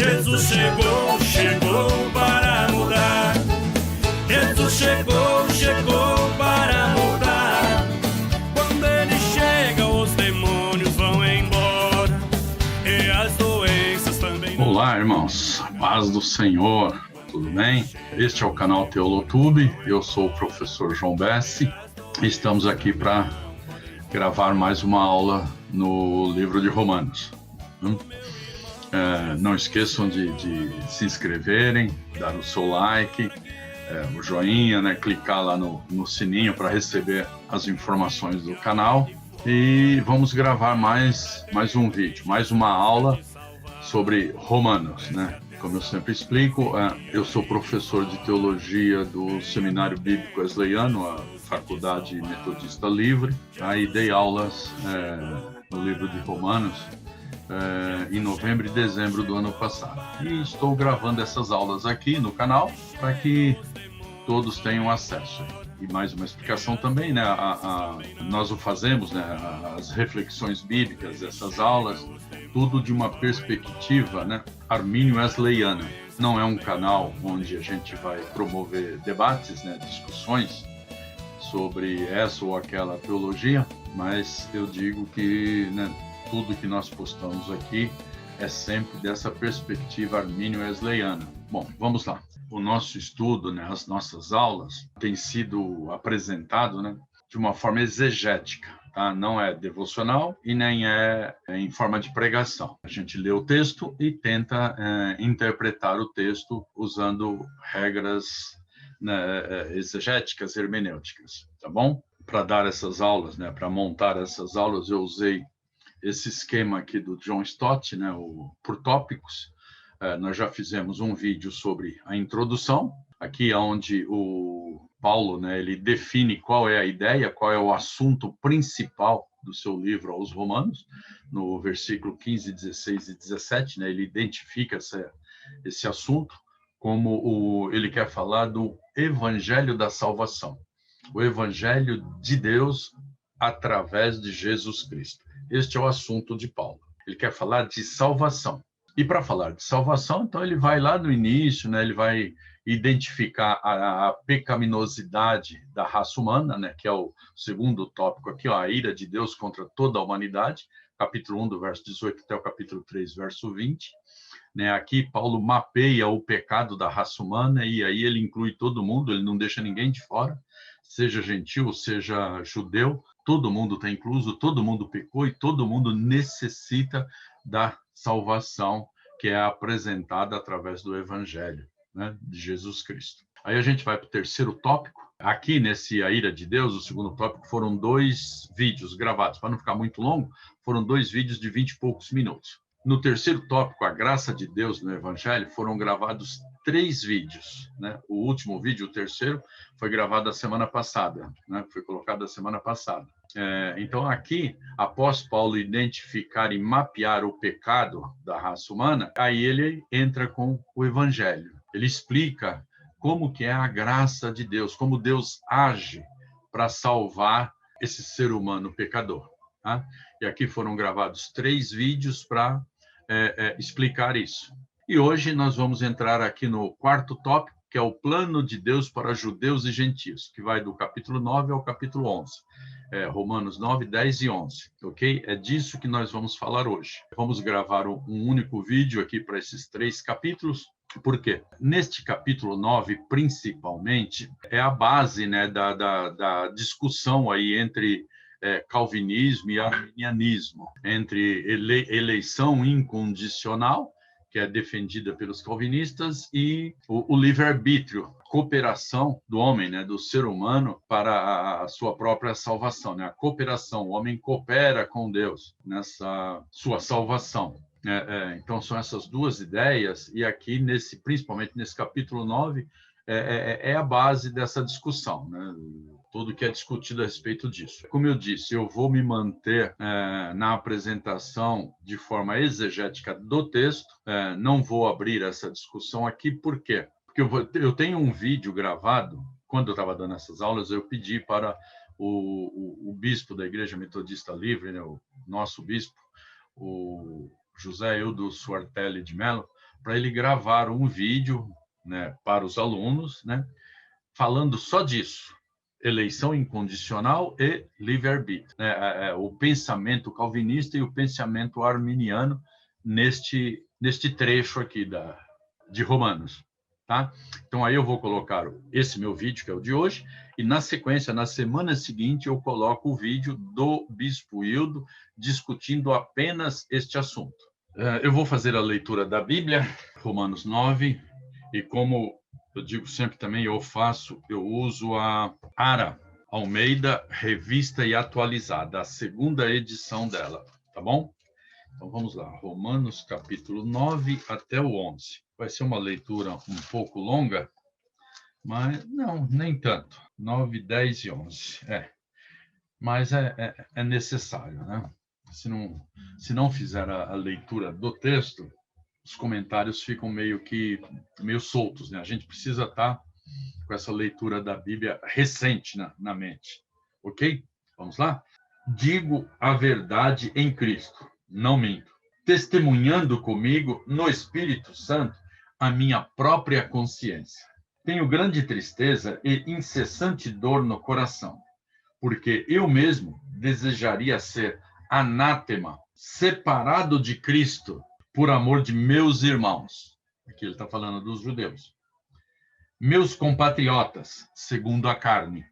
Jesus chegou, chegou para mudar. Jesus chegou, chegou para mudar. Quando ele chega, os demônios vão embora e as doenças também. Olá, irmãos, a paz do Senhor, tudo bem? Este é o canal Teolotube, eu sou o professor João Bessi e estamos aqui para gravar mais uma aula no livro de Romanos. Não esqueçam de se inscreverem, dar o seu like, o joinha, né? Clicar lá no sininho para receber as informações do canal. E vamos gravar mais um vídeo, mais uma aula sobre Romanos, né? Como eu sempre explico, eu sou professor de teologia do Seminário Bíblico Wesleyano, a Faculdade Metodista Livre. Aí dei aulas no livro de Romanos em novembro e dezembro do ano passado. E estou gravando essas aulas aqui no canal para que todos tenham acesso. E mais uma explicação também, né? Nós o fazemos, né? As reflexões bíblicas, essas aulas, tudo de uma perspectiva, né? Armínio-wesleyana. Não é um canal onde a gente vai promover debates, né? Discussões sobre essa ou aquela teologia, mas eu digo que, né, tudo que nós postamos aqui é sempre dessa perspectiva armínio-wesleyana. Bom, vamos lá. O nosso estudo, né, as nossas aulas, tem sido apresentado, né, de uma forma exegética, tá? Não é devocional e nem é em forma de pregação. A gente lê o texto e tenta interpretar o texto usando regras, né, exegéticas, hermenêuticas, tá bom? Para dar essas aulas, né, para montar essas aulas, eu usei esse esquema aqui do John Stott, né, por tópicos. Nós já fizemos um vídeo sobre a introdução, aqui onde o Paulo, né, ele define qual é a ideia, qual é o assunto principal do seu livro aos Romanos, no versículo 15, 16 e 17, né, ele identifica esse assunto como ele quer falar do Evangelho da Salvação, o Evangelho de Deus através de Jesus Cristo. Este é o assunto de Paulo. Ele quer falar de salvação. E para falar de salvação, então ele vai lá no início, né, ele vai identificar a pecaminosidade da raça humana, né, que é o segundo tópico aqui, ó, a ira de Deus contra toda a humanidade, capítulo 1, do verso 18 até o capítulo 3, verso 20. Né, aqui Paulo mapeia o pecado da raça humana e aí ele inclui todo mundo, ele não deixa ninguém de fora, seja gentil, seja judeu, todo mundo está incluso, todo mundo pecou e todo mundo necessita da salvação que é apresentada através do Evangelho, né, de Jesus Cristo. Aí a gente vai para o terceiro tópico. Aqui, nesse A Ira de Deus, o segundo tópico, foram 2 vídeos gravados. Para não ficar muito longo, foram 2 vídeos de 20 e poucos minutos. No terceiro tópico, a graça de Deus no Evangelho, foram gravados 3 vídeos, né? O último vídeo, o terceiro, foi gravado a semana passada, né? Foi colocado a semana passada. Então, aqui, após Paulo identificar e mapear o pecado da raça humana, aí ele entra com o Evangelho. Ele explica como que é a graça de Deus, como Deus age para salvar esse ser humano pecador. Tá? E aqui foram gravados 3 vídeos para explicar isso. E hoje nós vamos entrar aqui no quarto tópico, que é o plano de Deus para judeus e gentios, que vai do capítulo 9 ao capítulo 11. Romanos 9, 10 e 11, ok? É disso que nós vamos falar hoje. Vamos gravar um único vídeo aqui para esses 3 capítulos. Por quê? Neste capítulo 9, principalmente, é a base, né, da discussão aí entre calvinismo e arminianismo, entre eleição incondicional, que é defendida pelos calvinistas, e o livre-arbítrio, cooperação do homem, né, do ser humano para a sua própria salvação, né? A cooperação, o homem coopera com Deus nessa sua salvação. Então, são essas 2 ideias, e aqui, principalmente nesse capítulo 9, é a base dessa discussão, né? Tudo que é discutido a respeito disso. Como eu disse, eu vou me manter na apresentação de forma exegética do texto, não vou abrir essa discussão aqui, por quê? Porque eu tenho um vídeo gravado, quando eu estava dando essas aulas, eu pedi para o bispo da Igreja Metodista Livre, né, o nosso bispo, o José Eudo Suartelli de Mello, para ele gravar um vídeo, né, para os alunos, né, falando só disso. Eleição incondicional e livre-arbítrio, né? O pensamento calvinista e o pensamento arminiano neste trecho aqui de Romanos, tá? Então aí eu vou colocar esse meu vídeo, que é o de hoje, e na sequência, na semana seguinte, eu coloco o vídeo do Bispo Hildo discutindo apenas este assunto. Eu vou fazer a leitura da Bíblia, Romanos 9, e como eu digo sempre também, eu uso a Ara Almeida, revista e atualizada, a segunda edição dela, tá bom? Então vamos lá, Romanos capítulo 9 até o 11. Vai ser uma leitura um pouco longa, mas não, nem tanto. 9, 10 e 11. Mas é necessário, né? Se não fizer a leitura do texto, os comentários ficam meio soltos, né? A gente precisa estar com essa leitura da Bíblia recente na mente, ok? Vamos lá? Digo a verdade em Cristo, não minto, testemunhando comigo no Espírito Santo a minha própria consciência. Tenho grande tristeza e incessante dor no coração, porque eu mesmo desejaria ser anátema, separado de Cristo, por amor de meus irmãos. Aqui ele está falando dos judeus. Meus compatriotas, segundo a carne,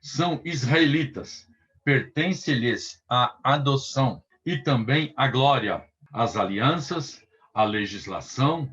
são israelitas, pertence-lhes a adoção e também a glória, as alianças, a legislação,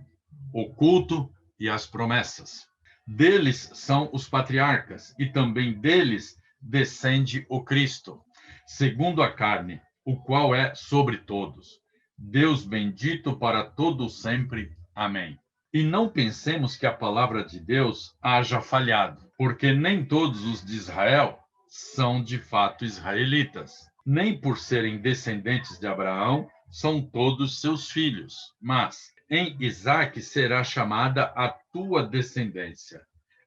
o culto e as promessas. Deles são os patriarcas e também deles descende o Cristo, segundo a carne, o qual é sobre todos. Deus bendito para todo sempre. Amém. E não pensemos que a palavra de Deus haja falhado, porque nem todos os de Israel são de fato israelitas. Nem por serem descendentes de Abraão são todos seus filhos, mas em Isaque será chamada a tua descendência.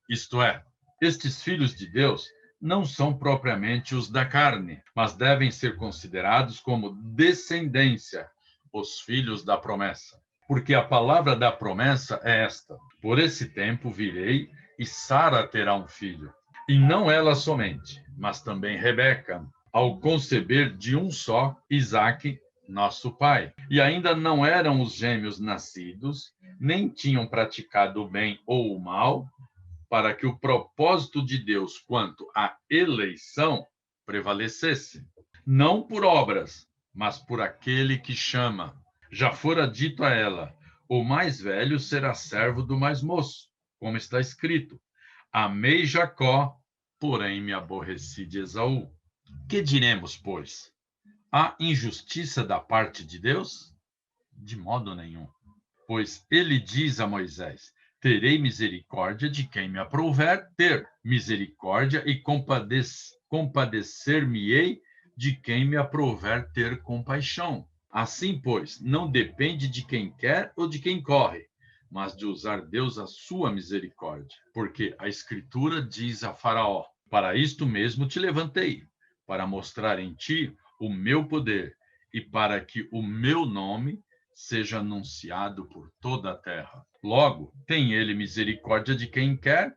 Isto é, estes filhos de Deus não são propriamente os da carne, mas devem ser considerados como descendência, os filhos da promessa. Porque a palavra da promessa é esta: por esse tempo virei e Sara terá um filho. E não ela somente, mas também Rebeca, ao conceber de um só, Isaque, nosso pai. E ainda não eram os gêmeos nascidos, nem tinham praticado o bem ou o mal, para que o propósito de Deus quanto à eleição prevalecesse. Não por obras, mas por aquele que chama. Já fora dito a ela: o mais velho será servo do mais moço, como está escrito: amei Jacó, porém me aborreci de Esaú. Que diremos, pois? Há injustiça da parte de Deus? De modo nenhum. Pois ele diz a Moisés: terei misericórdia de quem me aprouver ter misericórdia e compadecer-me-ei de quem me aprouver ter compaixão. Assim, pois, não depende de quem quer ou de quem corre, mas de usar Deus a sua misericórdia. Porque a Escritura diz a Faraó: para isto mesmo te levantei, para mostrar em ti o meu poder e para que o meu nome seja anunciado por toda a terra. Logo, tem ele misericórdia de quem quer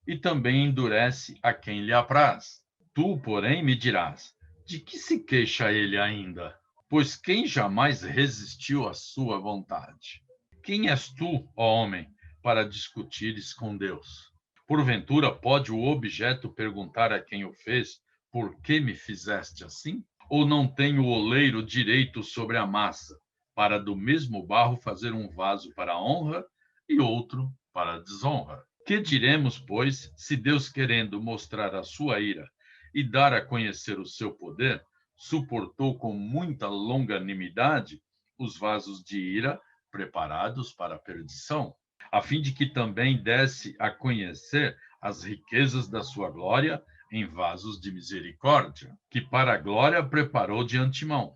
e também endurece a quem lhe apraz. Tu, porém, me dirás: de que se queixa ele ainda? Pois quem jamais resistiu à sua vontade? Quem és tu, ó homem, para discutires com Deus? Porventura, pode o objeto perguntar a quem o fez: por que me fizeste assim? Ou não tem o oleiro direito sobre a massa, para do mesmo barro fazer um vaso para a honra e outro para a desonra? Que diremos, pois, se Deus, querendo mostrar a sua ira e dar a conhecer o seu poder, suportou com muita longanimidade os vasos de ira preparados para a perdição, a fim de que também desse a conhecer as riquezas da sua glória em vasos de misericórdia, que para a glória preparou de antemão,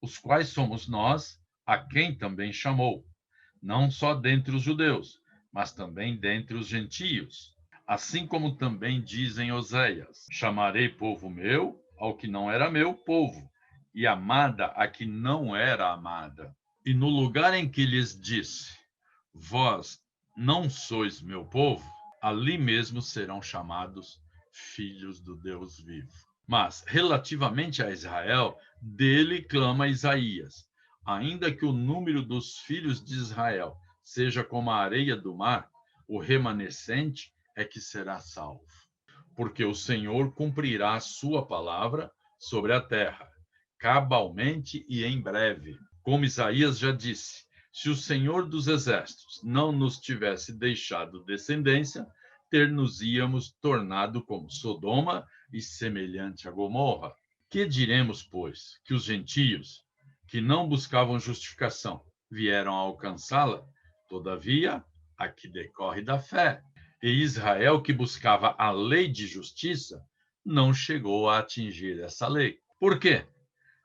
os quais somos nós, a quem também chamou, não só dentre os judeus, mas também dentre os gentios. Assim como também dizem Oséias: chamarei povo meu ao que não era meu povo, e amada a que não era amada. E no lugar em que lhes disse: vós não sois meu povo, ali mesmo serão chamados filhos do Deus vivo. Mas, relativamente a Israel, dele clama Isaías: ainda que o número dos filhos de Israel seja como a areia do mar, o remanescente é que será salvo. Porque o Senhor cumprirá a sua palavra sobre a terra, cabalmente e em breve. Como Isaías já disse, se o Senhor dos Exércitos não nos tivesse deixado descendência, ter-nos-íamos tornado como Sodoma e semelhante a Gomorra. Que diremos, pois, que os gentios, que não buscavam justificação, vieram a alcançá-la? Todavia, a que decorre da fé. E Israel, que buscava a lei de justiça, não chegou a atingir essa lei. Por quê?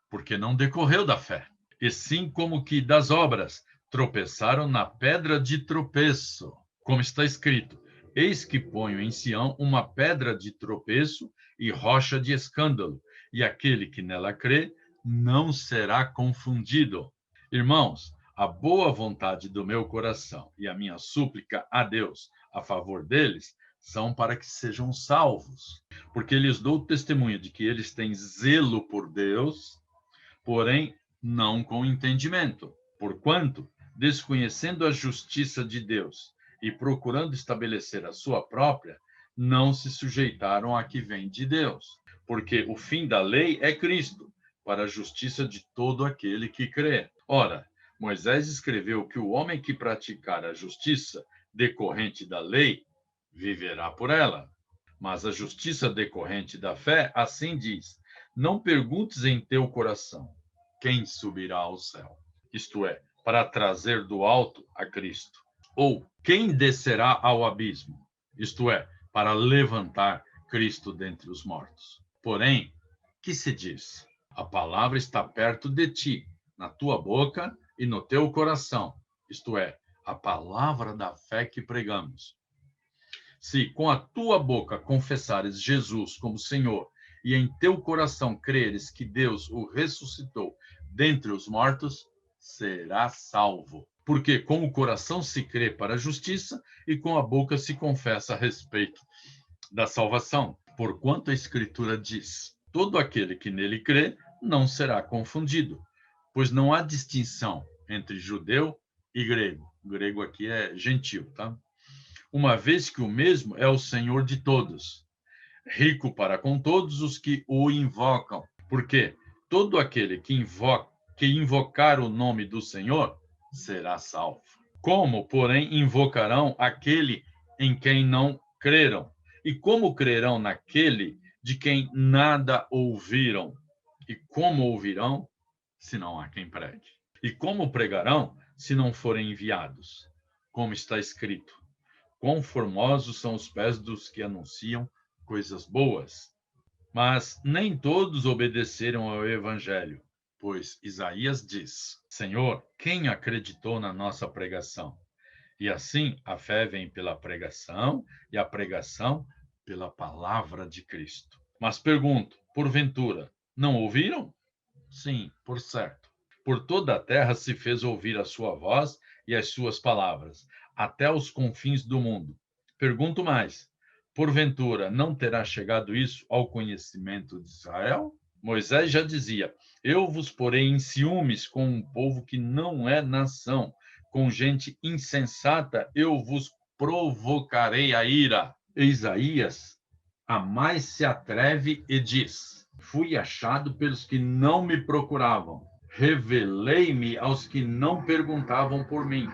Porque não decorreu da fé. E sim como que das obras, tropeçaram na pedra de tropeço. Como está escrito: eis que ponho em Sião uma pedra de tropeço e rocha de escândalo, e aquele que nela crê não será confundido. Irmãos, a boa vontade do meu coração e a minha súplica a Deus a favor deles são para que sejam salvos, porque lhes dou testemunho de que eles têm zelo por Deus, porém não com entendimento. Porquanto, desconhecendo a justiça de Deus e procurando estabelecer a sua própria, não se sujeitaram à que vem de Deus. Porque o fim da lei é Cristo, para a justiça de todo aquele que crê. Ora, Moisés escreveu que o homem que praticar a justiça decorrente da lei viverá por ela. Mas a justiça decorrente da fé, assim diz: não perguntes em teu coração quem subirá ao céu, isto é, para trazer do alto a Cristo, ou quem descerá ao abismo, isto é, para levantar Cristo dentre os mortos. Porém, que se diz? A palavra está perto de ti, na tua boca e no teu coração, isto é, a palavra da fé que pregamos. Se com a tua boca confessares Jesus como Senhor e em teu coração creres que Deus o ressuscitou dentre os mortos, serás salvo. Porque com o coração se crê para a justiça e com a boca se confessa a respeito da salvação. Porquanto a Escritura diz: todo aquele que nele crê não será confundido, pois não há distinção entre judeu e grego. O grego aqui é gentil, tá? Uma vez que o mesmo é o Senhor de todos, rico para com todos os que o invocam. Porque todo aquele que invocar o nome do Senhor será salvo. Como, porém, invocarão aquele em quem não creram? E como crerão naquele de quem nada ouviram? E como ouvirão, se não há quem pregue? E como pregarão, se não forem enviados? Como está escrito: quão formosos são os pés dos que anunciam coisas boas. Mas nem todos obedeceram ao evangelho, pois Isaías diz: Senhor, quem acreditou na nossa pregação? E assim a fé vem pela pregação, e a pregação pela palavra de Cristo. Mas pergunto, porventura, não ouviram? Sim, por certo. Por toda a terra se fez ouvir a sua voz e as suas palavras, até os confins do mundo. Pergunto mais, porventura não terá chegado isso ao conhecimento de Israel? Moisés já dizia: eu vos porei em ciúmes com um povo que não é nação, com gente insensata eu vos provocarei a ira. Isaías a mais se atreve e diz: fui achado pelos que não me procuravam, revelei-me aos que não perguntavam por mim.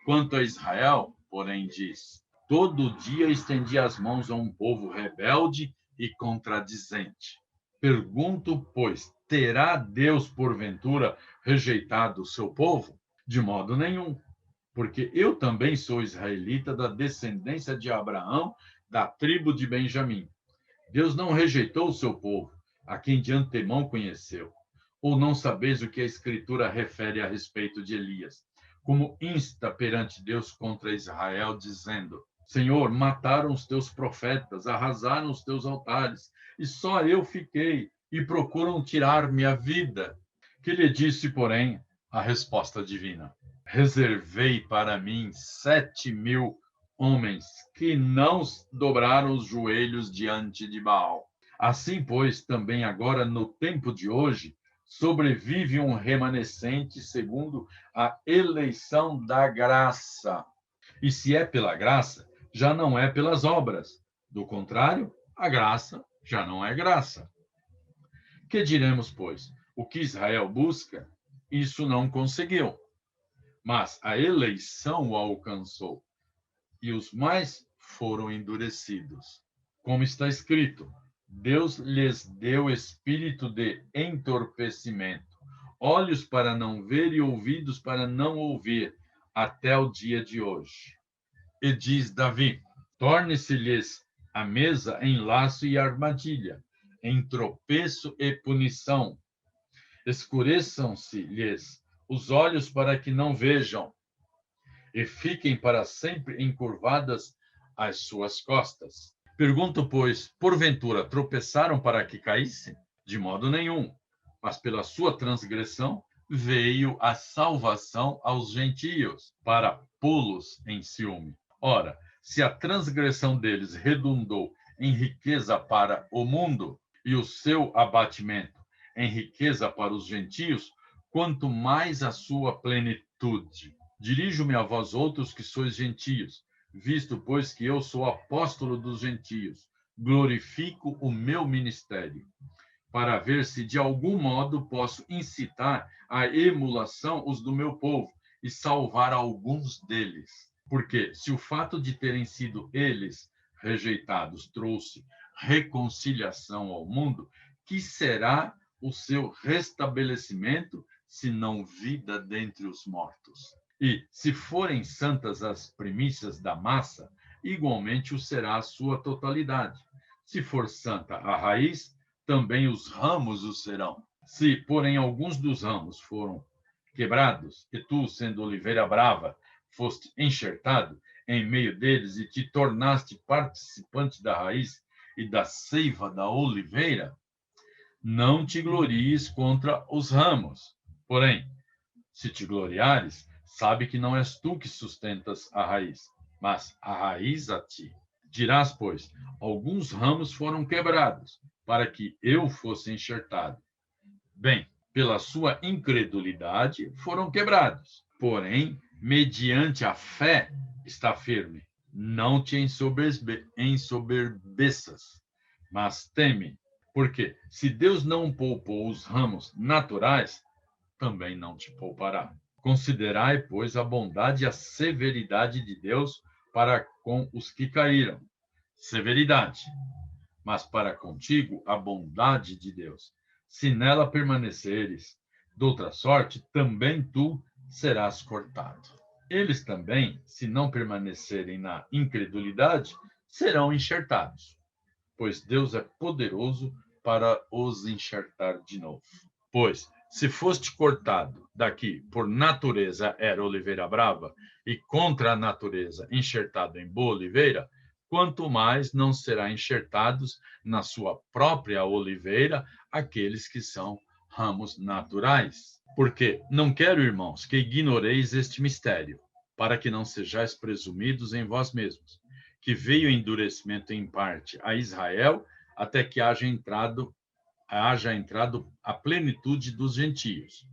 Quanto a Israel, porém, diz: todo dia estendi as mãos a um povo rebelde e contradizente. Pergunto, pois, terá Deus, porventura, rejeitado o seu povo? De modo nenhum, porque eu também sou israelita da descendência de Abraão, da tribo de Benjamim. Deus não rejeitou o seu povo, a quem de antemão conheceu. Ou não sabeis o que a Escritura refere a respeito de Elias, como insta perante Deus contra Israel, dizendo: Senhor, mataram os teus profetas, arrasaram os teus altares, e só eu fiquei, e procuram tirar-me a vida. Que lhe disse, porém, a resposta divina: reservei para mim 7.000 homens que não dobraram os joelhos diante de Baal. Assim, pois, também agora, no tempo de hoje, sobrevive um remanescente segundo a eleição da graça. E se é pela graça, já não é pelas obras. Do contrário, a graça já não é graça. Que diremos, pois? O que Israel busca, isso não conseguiu. Mas a eleição o alcançou, e os mais foram endurecidos. Como está escrito, Deus lhes deu espírito de entorpecimento, olhos para não ver e ouvidos para não ouvir, até o dia de hoje. E diz Davi: torne-se-lhes a mesa em laço e armadilha, em tropeço e punição. Escureçam-se-lhes os olhos para que não vejam, e fiquem para sempre encurvadas as suas costas. Pergunto, pois, porventura tropeçaram para que caíssem? De modo nenhum, mas pela sua transgressão veio a salvação aos gentios, para pô-los em ciúme. Ora, se a transgressão deles redundou em riqueza para o mundo, e o seu abatimento em riqueza para os gentios, quanto mais a sua plenitude. Dirijo-me a vós outros que sois gentios, visto, pois, que eu sou apóstolo dos gentios, glorifico o meu ministério, para ver se de algum modo posso incitar à emulação os do meu povo e salvar alguns deles. Porque se o fato de terem sido eles rejeitados trouxe reconciliação ao mundo, que será o seu restabelecimento, se não vida dentre os mortos? E, se forem santas as primícias da massa, igualmente o será a sua totalidade. Se for santa a raiz, também os ramos o serão. Se, porém, alguns dos ramos foram quebrados, e tu, sendo oliveira brava, foste enxertado em meio deles e te tornaste participante da raiz e da seiva da oliveira, não te glories contra os ramos. Porém, se te gloriares, sabe que não és tu que sustentas a raiz, mas a raiz a ti. Dirás, pois, alguns ramos foram quebrados, para que eu fosse enxertado. Bem, pela sua incredulidade foram quebrados. Porém, mediante a fé está firme. Não te ensoberbeças, mas teme. Porque se Deus não poupou os ramos naturais, também não te poupará. Considerai, pois, a bondade e a severidade de Deus para com os que caíram. Severidade, mas para contigo a bondade de Deus. Se nela permaneceres, doutra sorte, também tu serás cortado. Eles também, se não permanecerem na incredulidade, serão enxertados, pois Deus é poderoso para os enxertar de novo. Pois, se foste cortado daqui por natureza era oliveira brava, e contra a natureza enxertado em boa oliveira, quanto mais não será enxertados na sua própria oliveira aqueles que são ramos naturais. Porque não quero, irmãos, que ignoreis este mistério, para que não sejais presumidos em vós mesmos, que veio endurecimento em parte a Israel, até que haja entrado a plenitude dos gentios.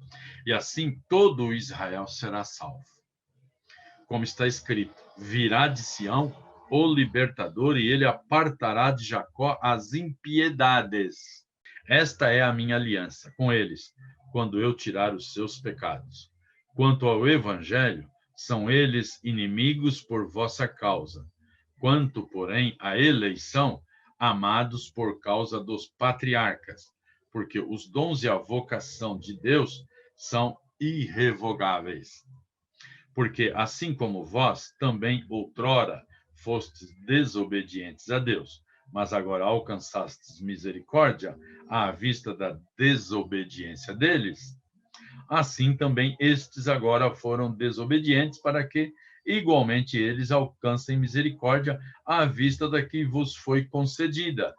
E assim todo o Israel será salvo. Como está escrito, virá de Sião o libertador, e ele apartará de Jacó as impiedades. Esta é a minha aliança com eles, quando eu tirar os seus pecados. Quanto ao evangelho, são eles inimigos por vossa causa. Quanto, porém, à eleição, amados por causa dos patriarcas, porque os dons e a vocação de Deus são irrevogáveis. Porque, assim como vós, também outrora fostes desobedientes a Deus, mas agora alcançastes misericórdia à vista da desobediência deles, assim também estes agora foram desobedientes, para que igualmente eles alcancem misericórdia à vista da que vos foi concedida.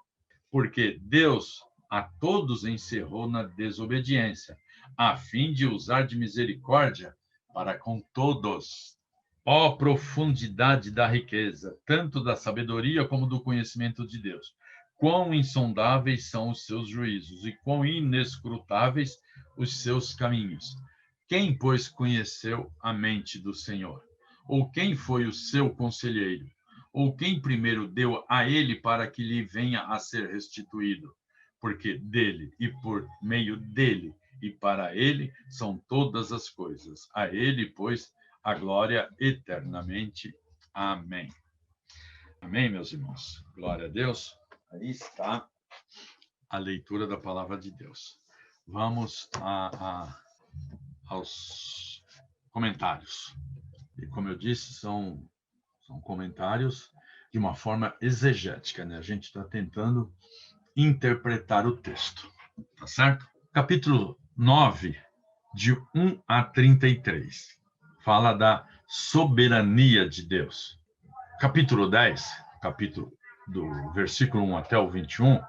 Porque Deus a todos encerrou na desobediência, a fim de usar de misericórdia para com todos. Ó profundidade da riqueza, tanto da sabedoria como do conhecimento de Deus. Quão insondáveis são os seus juízos e quão inescrutáveis os seus caminhos. Quem, pois, conheceu a mente do Senhor? Ou quem foi o seu conselheiro? Ou quem primeiro deu a ele para que lhe venha a ser restituído? Porque dele e por meio dele e para ele são todas as coisas. A ele, pois, a glória eternamente. Amém. Amém, meus irmãos. Glória a Deus. Aí está a leitura da palavra de Deus. Vamos aos comentários. E como eu disse, são comentários de uma forma exegética, né? A gente está tentando interpretar o texto, tá certo? Capítulo 9, de 1 a 33, fala da soberania de Deus. Capítulo 10, do versículo 1 até o 21,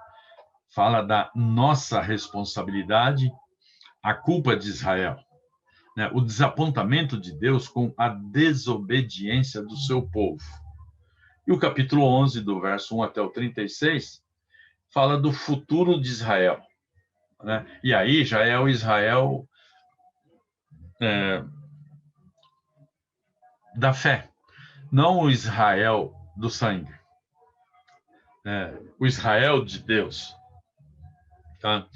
fala da nossa responsabilidade, a culpa de Israel, né? O desapontamento de Deus com a desobediência do seu povo. E o capítulo 11, do verso 1 até o 36, fala do futuro de Israel, né? E aí já é o Israel da fé, não o Israel do sangue, o Israel de Deus, tá?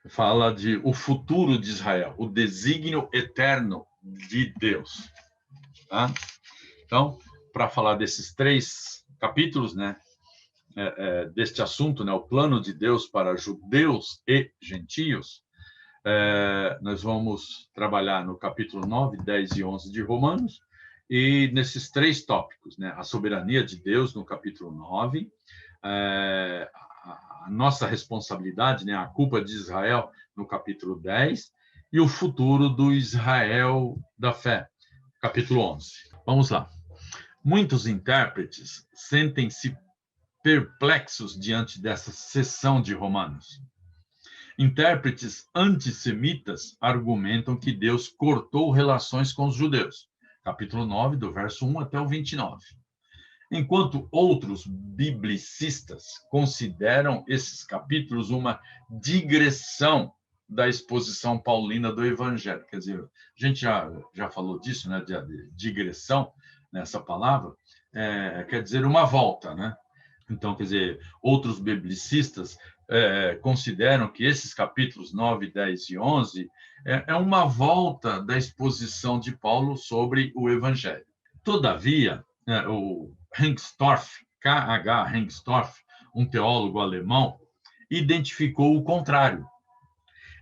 Fala de o futuro de Israel, o desígnio eterno de Deus, tá? Então, para falar desses 3 capítulos, né, deste assunto, né, o plano de Deus para judeus e gentios, nós vamos trabalhar no capítulo 9, 10 e 11 de Romanos, e nesses 3 tópicos, né, a soberania de Deus no capítulo 9, a nossa responsabilidade, né, a culpa de Israel no capítulo 10, e o futuro do Israel da fé, capítulo 11. Vamos lá. Muitos intérpretes sentem-se perplexos diante dessa seção de Romanos. Intérpretes antissemitas argumentam que Deus cortou relações com os judeus, capítulo 9, do verso 1 até o 29. Enquanto outros biblicistas consideram esses capítulos uma digressão da exposição paulina do Evangelho. Quer dizer, a gente já falou disso, né, de digressão, nessa palavra, quer dizer uma volta, né? Então, quer dizer, outros biblicistas consideram que esses capítulos 9, 10 e 11 é uma volta da exposição de Paulo sobre o Evangelho. Todavia, o Rengstorff, K.H. Rengstorff, um teólogo alemão, identificou o contrário.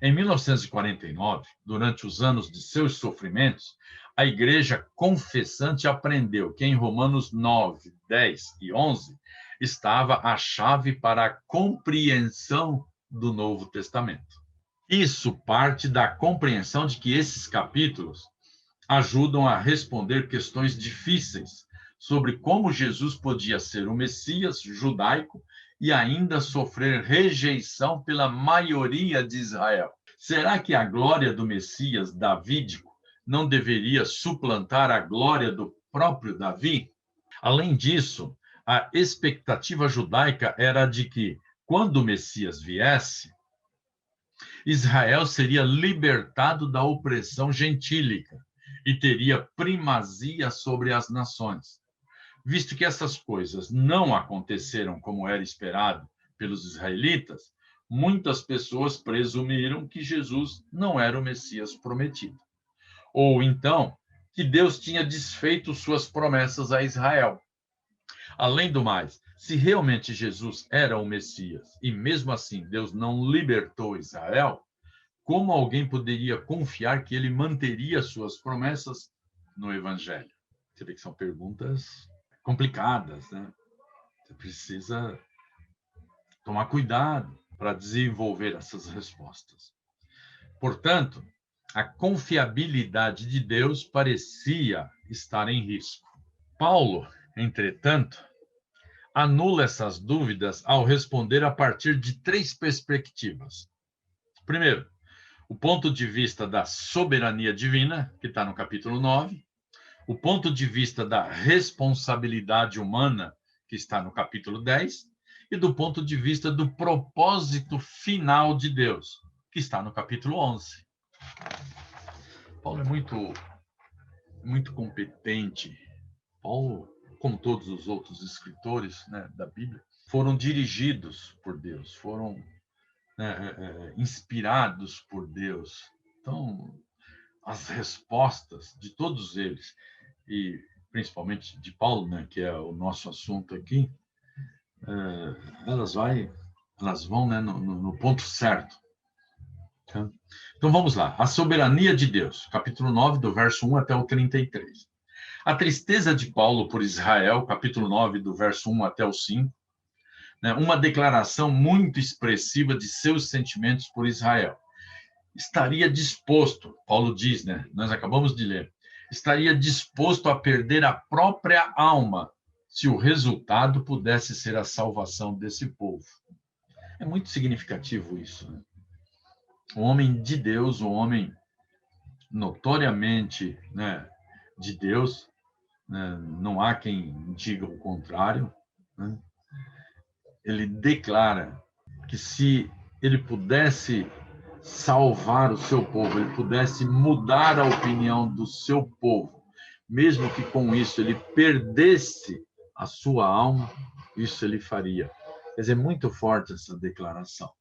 Em 1949, durante os anos de seus sofrimentos, a igreja confessante aprendeu que em Romanos 9, 10 e 11 estava a chave para a compreensão do Novo Testamento. Isso parte da compreensão de que esses capítulos ajudam a responder questões difíceis sobre como Jesus podia ser o Messias judaico e ainda sofrer rejeição pela maioria de Israel. Será que a glória do Messias davídico não deveria suplantar a glória do próprio Davi? Além disso, a expectativa judaica era de que, quando o Messias viesse, Israel seria libertado da opressão gentílica e teria primazia sobre as nações. Visto que essas coisas não aconteceram como era esperado pelos israelitas, muitas pessoas presumiram que Jesus não era o Messias prometido. Ou então, que Deus tinha desfeito suas promessas a Israel. Além do mais, se realmente Jesus era o Messias e mesmo assim Deus não libertou Israel, como alguém poderia confiar que ele manteria suas promessas no Evangelho? Você vê que são perguntas complicadas, né? Você precisa tomar cuidado para desenvolver essas respostas. Portanto, a confiabilidade de Deus parecia estar em risco. Paulo, entretanto, anula essas dúvidas ao responder a partir de 3 perspectivas. Primeiro, o ponto de vista da soberania divina, que está no capítulo 9, o ponto de vista da responsabilidade humana, que está no capítulo 10, e do ponto de vista do propósito final de Deus, que está no capítulo 11. Paulo é muito competente. Paulo, como todos os outros escritores, né, da Bíblia, foram dirigidos por Deus, foram inspirados por Deus. Então, as respostas de todos eles, e principalmente de Paulo, né, que é o nosso assunto aqui, elas vão, né, no ponto certo. Tá? Então vamos lá. A soberania de Deus, capítulo 9, do verso 1 até o 33. A tristeza de Paulo por Israel, capítulo 9, do verso 1 até o 5. Né, uma declaração muito expressiva de seus sentimentos por Israel. Estaria disposto, Paulo diz, né, nós acabamos de ler, estaria disposto a perder a própria alma se o resultado pudesse ser a salvação desse povo. É muito significativo isso, né? O homem de Deus, o homem notoriamente, né, de Deus, né, não há quem diga o contrário, né? Ele declara que se ele pudesse salvar o seu povo, ele pudesse mudar a opinião do seu povo, mesmo que com isso ele perdesse a sua alma, isso ele faria. Quer dizer, muito forte essa declaração.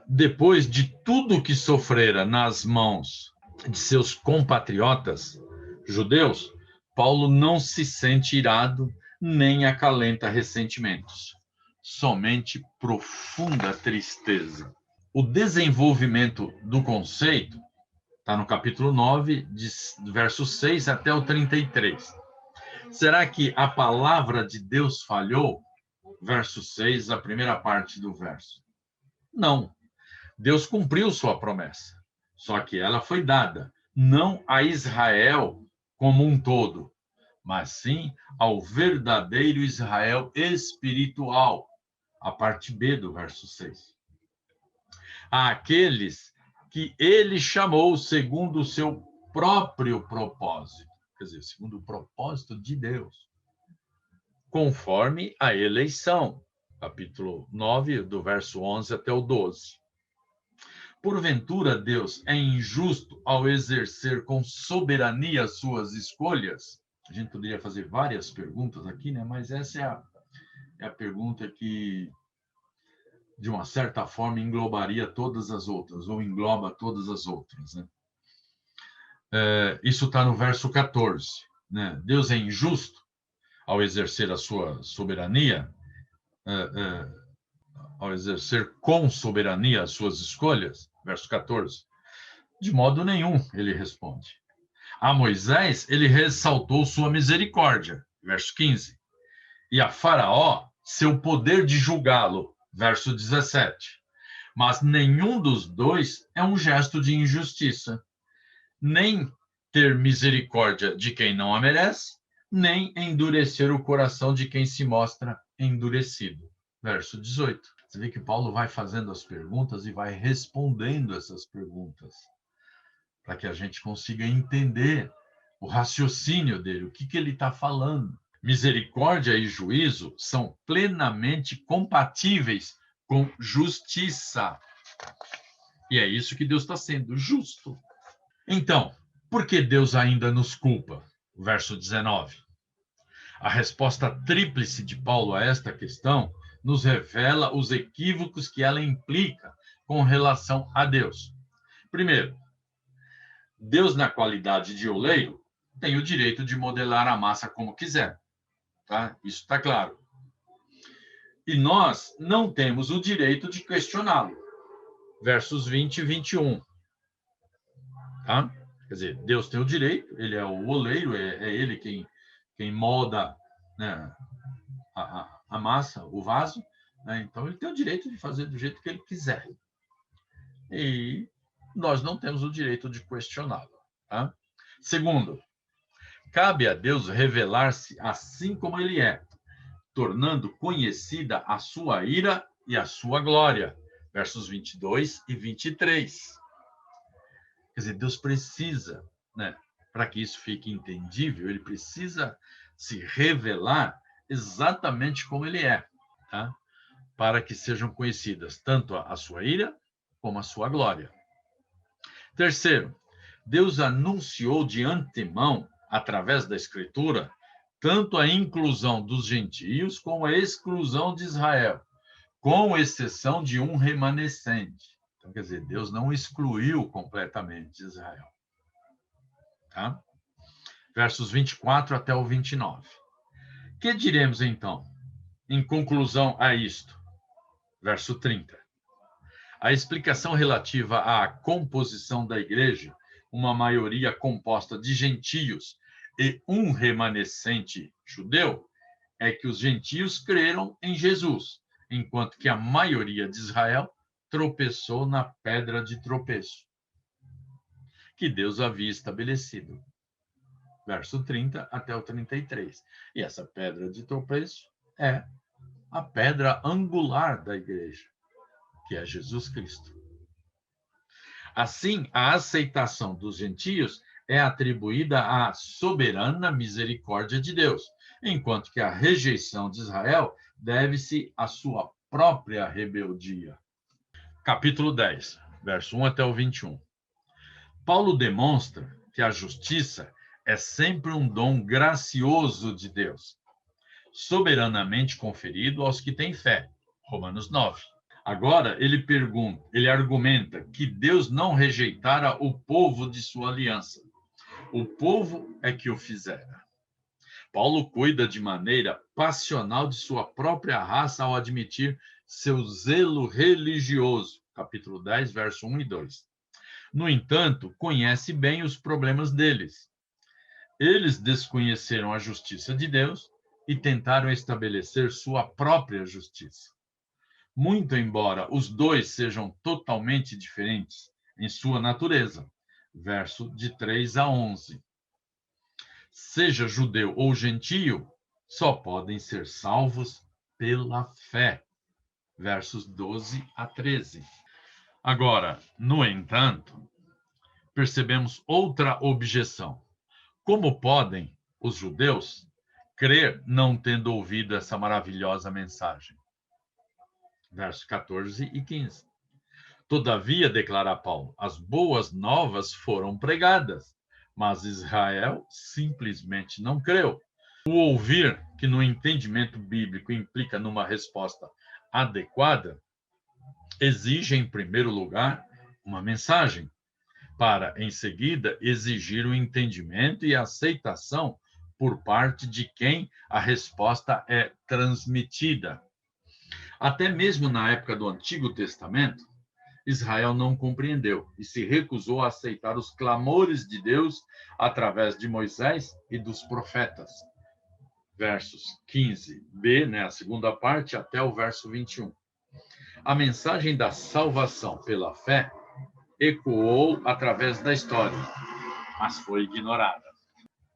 Depois de tudo que sofrera nas mãos de seus compatriotas judeus, Paulo não se sente irado nem acalenta ressentimentos, somente profunda tristeza. O desenvolvimento do conceito está no capítulo 9, do verso 6 até o 33. Será que a palavra de Deus falhou? Verso 6, a primeira parte do verso. Não. Deus cumpriu sua promessa, só que ela foi dada não a Israel como um todo, mas sim ao verdadeiro Israel espiritual, a parte B do verso 6. Àqueles que ele chamou segundo o seu próprio propósito, quer dizer, segundo o propósito de Deus, conforme a eleição, capítulo 9, do verso 11 até o 12. Porventura, Deus é injusto ao exercer com soberania suas escolhas? A gente poderia fazer várias perguntas aqui, né? Mas essa é a pergunta que, de uma certa forma, englobaria todas as outras, ou engloba todas as outras, né? Isso está no verso 14. Né? Deus é injusto ao exercer a sua soberania, ao exercer com soberania as suas escolhas? Verso 14. De modo nenhum, ele responde. A Moisés, ele ressaltou sua misericórdia. Verso 15. E a Faraó, seu poder de julgá-lo. Verso 17. Mas nenhum dos dois é um gesto de injustiça. Nem ter misericórdia de quem não a merece, nem endurecer o coração de quem se mostra endurecido. Verso 18. Você vê que Paulo vai fazendo as perguntas e vai respondendo essas perguntas, para que a gente consiga entender o raciocínio dele, o que ele está falando. Misericórdia e juízo são plenamente compatíveis com justiça. E é isso que Deus está sendo, justo. Então, por que Deus ainda nos culpa? Verso 19. A resposta tríplice de Paulo a esta questão nos revela os equívocos que ela implica com relação a Deus. Primeiro, Deus, na qualidade de oleiro, tem o direito de modelar a massa como quiser. Tá? Isso está claro. E nós não temos o direito de questioná-lo. Versos 20 e 21. Tá? Quer dizer, Deus tem o direito, ele é o oleiro, é ele quem molda, né, a massa, o vaso, né? Então ele tem o direito de fazer do jeito que ele quiser. E nós não temos o direito de questioná-lo. Tá? Segundo, cabe a Deus revelar-se assim como ele é, tornando conhecida a sua ira e a sua glória. Versos 22 e 23. Quer dizer, Deus precisa, né, para que isso fique entendível, ele precisa se revelar exatamente como ele é, tá? Para que sejam conhecidas tanto a sua ira como a sua glória. Terceiro, Deus anunciou de antemão, através da Escritura, tanto a inclusão dos gentios como a exclusão de Israel, com exceção de um remanescente. Então, quer dizer, Deus não excluiu completamente Israel. Tá? Versos 24 até o 29. Que diremos, então, em conclusão a isto? Verso 30. A explicação relativa à composição da igreja, uma maioria composta de gentios e um remanescente judeu, é que os gentios creram em Jesus, enquanto que a maioria de Israel tropeçou na pedra de tropeço, que Deus havia estabelecido. Verso 30 até o 33. E essa pedra de tropeço é a pedra angular da igreja, que é Jesus Cristo. Assim, a aceitação dos gentios é atribuída à soberana misericórdia de Deus, enquanto que a rejeição de Israel deve-se à sua própria rebeldia. Capítulo 10, verso 1 até o 21. Paulo demonstra que a justiça é sempre um dom gracioso de Deus, soberanamente conferido aos que têm fé. Romanos 9. Agora, ele argumenta que Deus não rejeitara o povo de sua aliança. O povo é que o fizera. Paulo cuida de maneira passional de sua própria raça ao admitir seu zelo religioso. Capítulo 10, verso 1 e 2. No entanto, conhece bem os problemas deles. Eles desconheceram a justiça de Deus e tentaram estabelecer sua própria justiça. Muito embora os dois sejam totalmente diferentes em sua natureza. Verso de 3 a 11. Seja judeu ou gentio, só podem ser salvos pela fé. Versos 12 a 13. Agora, no entanto, percebemos outra objeção. Como podem os judeus crer não tendo ouvido essa maravilhosa mensagem? Versos 14 e 15. Todavia, declara Paulo, as boas novas foram pregadas, mas Israel simplesmente não creu. O ouvir, que no entendimento bíblico implica numa resposta adequada, exige, em primeiro lugar, uma mensagem, para, em seguida, exigir o entendimento e a aceitação por parte de quem a resposta é transmitida. Até mesmo na época do Antigo Testamento, Israel não compreendeu e se recusou a aceitar os clamores de Deus através de Moisés e dos profetas. Versos 15b, a segunda parte, até o verso 21. A mensagem da salvação pela fé ecoou através da história, mas foi ignorada.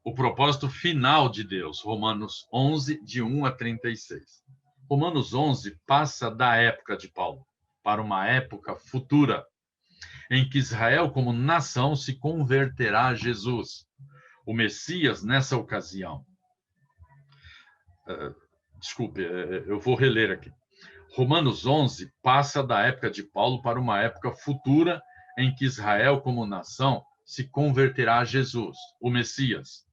O propósito final de Deus, Romanos 11, de 1 a 36. Romanos 11 passa da época de Paulo para uma época futura, em que Israel, como nação, se converterá a Jesus, o Messias, nessa ocasião. Desculpe, eu vou reler aqui. Romanos 11 passa da época de Paulo para uma época futura, em que Israel, como nação, se converterá a Jesus, o Messias.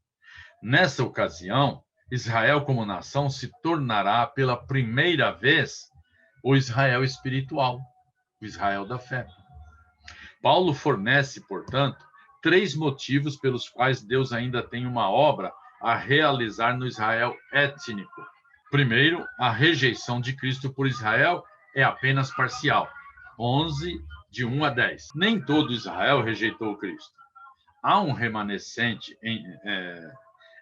Nessa ocasião, Israel, como nação, se tornará pela primeira vez o Israel espiritual, o Israel da fé. Paulo fornece, portanto, 3 motivos pelos quais Deus ainda tem uma obra a realizar no Israel étnico. Primeiro, a rejeição de Cristo por Israel é apenas parcial. 11, de 1 a 10. Nem todo Israel rejeitou Cristo. Há um remanescente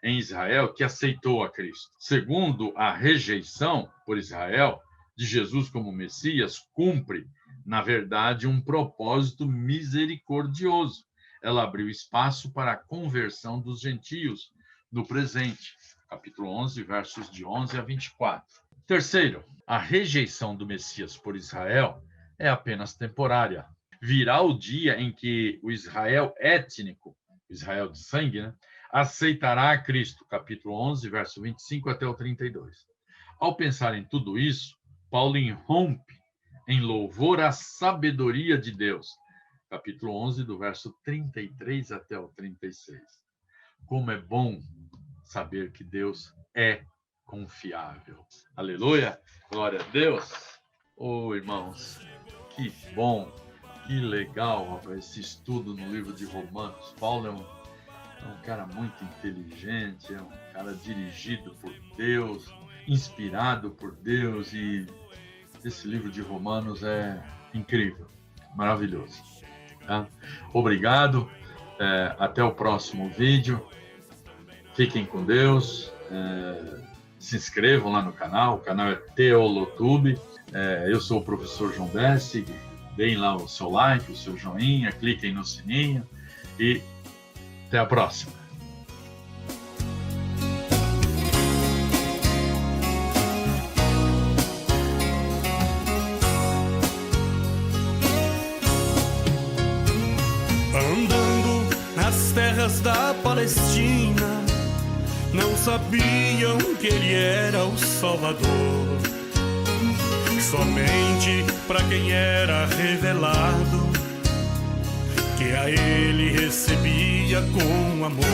em Israel que aceitou a Cristo. Segundo, a rejeição por Israel de Jesus como Messias cumpre, na verdade, um propósito misericordioso. Ela abriu espaço para a conversão dos gentios no presente. Capítulo 11, versos de 11 a 24. Terceiro, a rejeição do Messias por Israel é apenas temporária. virá o dia em que o Israel étnico, Israel de sangue, né, aceitará a Cristo, capítulo 11, verso 25 até o 32. Ao pensar em tudo isso, Paulo irrompe em louvor à sabedoria de Deus, capítulo 11, do verso 33 até o 36. Como é bom saber que Deus é confiável. Aleluia! Glória a Deus! Oh, irmãos, que bom, que legal, rapaz, esse estudo no livro de Romanos. Paulo é um cara muito inteligente, é um cara dirigido por Deus, inspirado por Deus, e esse livro de Romanos é incrível, maravilhoso. Tá? Obrigado, até o próximo vídeo. Fiquem com Deus, se inscrevam lá no canal, o canal é Teolotube. Eu sou o professor João Bessi, deem lá o seu like, o seu joinha, cliquem no sininho e até a próxima. Andando nas terras da Palestina, não sabiam que ele era o Salvador. Somente para quem era revelado, que a ele recebia com amor.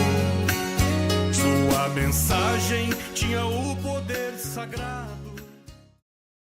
Sua mensagem tinha o poder sagrado.